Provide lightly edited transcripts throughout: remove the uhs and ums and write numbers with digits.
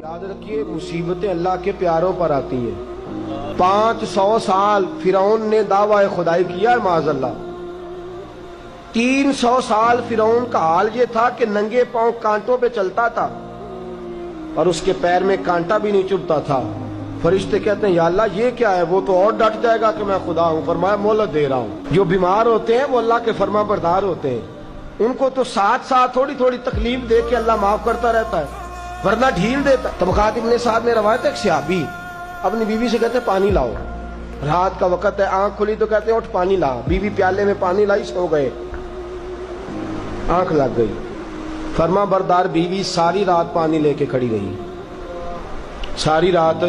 یاد رکھیے مصیبتیں اللہ کے پیاروں پر آتی ہیں۔ 500 سال فرعون نے دعویٰ خدائی کیا ہے معاذ اللہ۔ 300 سال فرعون کا حال یہ تھا کہ ننگے پاؤں کانٹوں پہ چلتا تھا اور اس کے پیر میں کانٹا بھی نہیں چبھتا تھا۔ فرشتے کہتے ہیں یا اللہ یہ کیا ہے؟ وہ تو اور ڈٹ جائے گا کہ میں خدا ہوں۔ فرمایا مہلت دے رہا ہوں۔ جو بیمار ہوتے ہیں وہ اللہ کے فرما بردار ہوتے ہیں، ان کو تو ساتھ ساتھ تھوڑی تھوڑی تکلیف دے کے اللہ معاف کرتا رہتا ہے، ورنہ ڈھیل دیتا۔ طبقات ابن سعد میں روایت ہے ایک صحابی اپنی بیوی سے کہتے ہیں پانی لاؤ، رات کا وقت ہے، آنکھ کھلی تو کہتے ہیں اٹھ پانی لا۔ بیوی پیالے میں پانی لائی، سو گئے، آنکھ لگ گئی۔ فرما بردار بیوی ساری رات پانی لے کے کھڑی رہی، ساری رات۔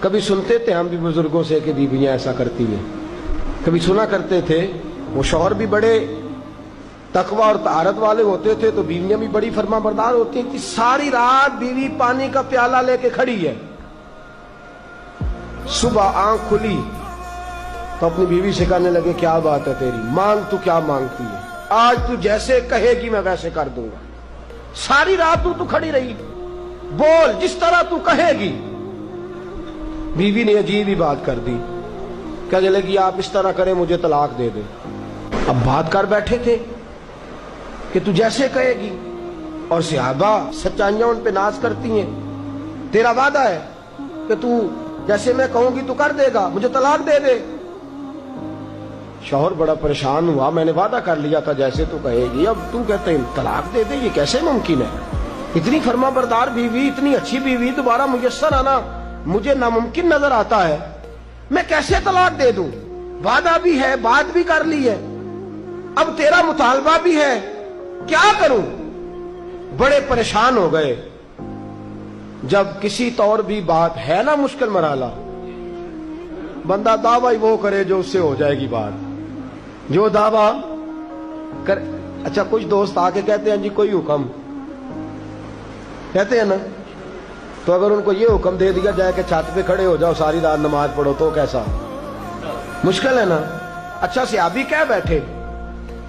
کبھی سنتے تھے ہم بھی بزرگوں سے کہ بیویاں ایسا کرتی ہیں، کبھی سنا کرتے تھے۔ وہ شوہر بھی بڑے تقوی اور طہارت والے ہوتے تھے تو بیویاں بھی بڑی فرما بردار ہوتی ہیں کہ ساری رات بیوی پانی کا پیالہ لے کے کھڑی ہے۔ صبح آنکھ کھلی تو اپنی بیوی سے کہنے لگے کیا بات ہے تیری، مانگ تو کیا مانگتی ہے، آج تو جیسے کہے گی میں ویسے کر دوں گا۔ ساری رات تو کھڑی رہی، بول جس طرح تو کہے گی۔ بیوی نے عجیب ہی بات کر دی، کہنے لگی آپ اس طرح کریں مجھے طلاق دے دیں۔ اب بات کر بیٹھے تھے کہ تو جیسے کہے گی، اور صحابہ سچائیاں ان پہ ناز کرتی ہیں۔ تیرا وعدہ ہے کہ تو جیسے میں کہوں گی تو کر دے گا، مجھے طلاق دے دے۔ شوہر بڑا پریشان ہوا، میں نے وعدہ کر لیا تھا جیسے تو کہے گی، اب تو کہتے ہیں طلاق دے دے، یہ کیسے ممکن ہے؟ اتنی فرما بردار بیوی، اتنی اچھی بیوی دوبارہ میسر آنا مجھے ناممکن نظر آتا ہے۔ میں کیسے طلاق دے دوں؟ وعدہ بھی ہے، بات بھی کر لی ہے، اب تیرا مطالبہ بھی ہے، کیا کروں؟ بڑے پریشان ہو گئے۔ جب کسی طور بھی بات ہے نا مشکل مرحلہ، بندہ دعویٰ وہ کرے جو اس سے ہو جائے گی بات، جو دعویٰ کر۔ اچھا کچھ دوست آ کے کہتے ہیں جی کوئی حکم، کہتے ہیں نا، تو اگر ان کو یہ حکم دے دیا جائے کہ چھت پہ کھڑے ہو جاؤ ساری رات نماز پڑھو تو کیسا؟ مشکل ہے نا۔ اچھا صحابی کہہ بیٹھے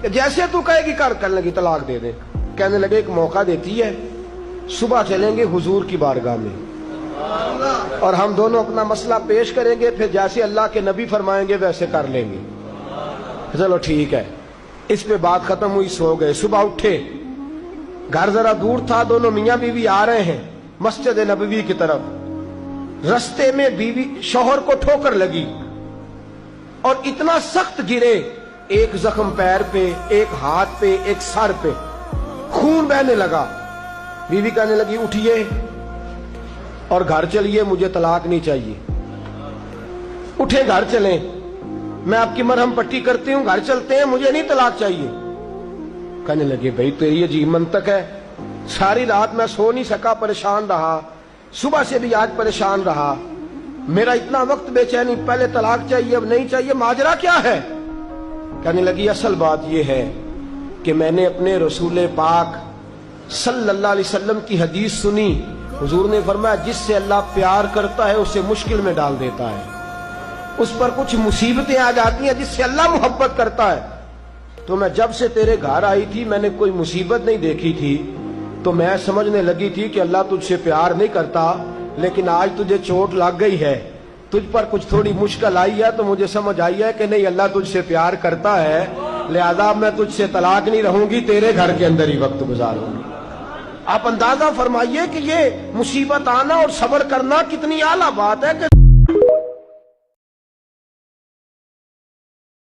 کہ جیسے تو کہے گی کر لگی طلاق دے دے۔ کہنے لگے ایک موقع دیتی ہے، صبح چلیں گے حضور کی بارگاہ میں اور ہم دونوں اپنا مسئلہ پیش کریں گے، پھر جیسے اللہ کے نبی فرمائیں گے ویسے کر لیں گے۔ چلو ٹھیک ہے، اس پہ بات ختم ہوئی، سو گئے۔ صبح اٹھے، گھر ذرا دور تھا، دونوں میاں بیوی آ رہے ہیں مسجد نبوی کی طرف۔ رستے میں بیوی شوہر کو ٹھوکر لگی اور اتنا سخت گرے، ایک زخم پیر پہ، ایک ہاتھ پہ، ایک سر پہ، خون بہنے لگا۔ بیوی کہنے لگی اٹھیے اور گھر چلیے، مجھے طلاق نہیں چاہیے۔ اٹھے، گھر چلیں، میں آپ کی مرہم پٹی کرتی ہوں، گھر چلتے ہیں، مجھے نہیں طلاق چاہیے۔ کہنے لگے بھائی تیری عجیب منطق ہے، ساری رات میں سو نہیں سکا، پریشان رہا، صبح سے بھی آج پریشان رہا، میرا اتنا وقت بے چینی، پہلے طلاق چاہیے اب نہیں چاہیے، ماجرا کیا ہے؟ کہنے لگی اصل بات یہ ہے کہ میں نے اپنے رسول پاک صلی اللہ علیہ وسلم کی حدیث سنی، حضور نے فرمایا جس سے اللہ پیار کرتا ہے اسے مشکل میں ڈال دیتا ہے، اس پر کچھ مصیبتیں آ جاتی ہیں جس سے اللہ محبت کرتا ہے۔ تو میں جب سے تیرے گھر آئی تھی میں نے کوئی مصیبت نہیں دیکھی تھی، تو میں سمجھنے لگی تھی کہ اللہ تجھ سے پیار نہیں کرتا، لیکن آج تجھے چوٹ لگ گئی ہے، تجھ پر کچھ تھوڑی مشکل آئی ہے، تو مجھے سمجھ آئی ہے کہ نہیں اللہ تجھ سے پیار کرتا ہے، لہذا میں تجھ سے طلاق نہیں رہوں گی، تیرے گھر کے اندر ہی وقت گزاروں گی۔ آپ اندازہ فرمائیے کہ یہ مصیبت آنا اور صبر کرنا کتنی اعلیٰ بات ہے کہ